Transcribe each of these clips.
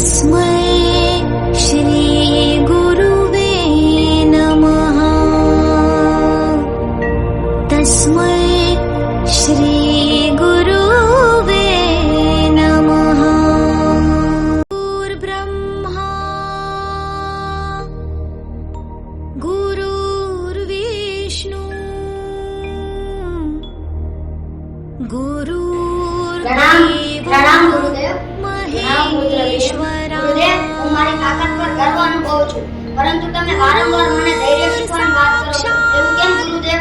तस्मै श्री गुरुवे नमः। तस्मै श्री गुरुवे नमः। गुरुर्ब्रह्मा गुरुर्विष्णु પ્રણામ ગુરુદેવ. ગુરુદેવ, હું મારી તાકાત પર ગર્વ અનુભવું છું, પરંતુ તમે વારંવાર મને ધૈર્ય શીખવાની વાત કરો છો. એવું કેમ ગુરુદેવ?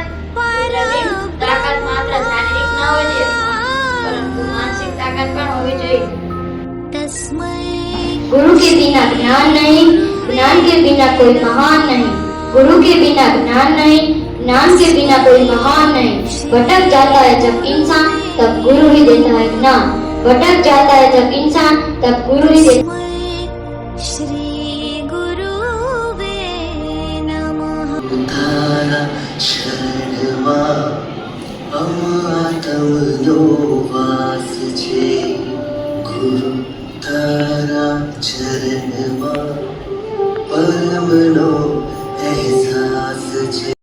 તાકાત માત્ર શારીરિક ન હોવી જોઈએ, પરંતુ માનસિક તાકાત પણ હોવી જોઈએ. गुरु के बिना ज्ञान नहीं, ज्ञान के बिना कोई महान नहीं. गुरु के बिना ज्ञान नहीं, ज्ञान के बिना कोई महान नहीं. भटक जाता है जब इंसान, तब गुरु ही देता है ज्ञान. भटक जाता है जब इंसान, तब गुरु ही देता है. श्री गुरुवे नमः। तारा शरणमा आत्मनो वास छे. गुरु तारा चरणमा परमनो एहसास छे.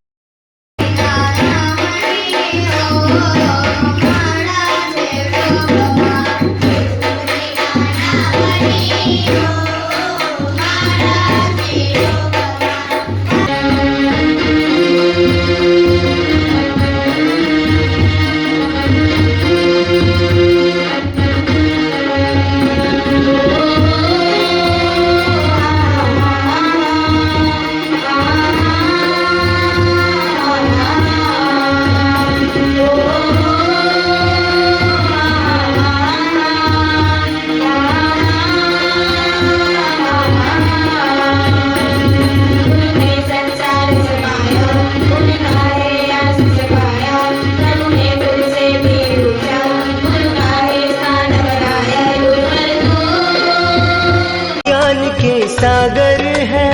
सागर है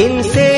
इनसे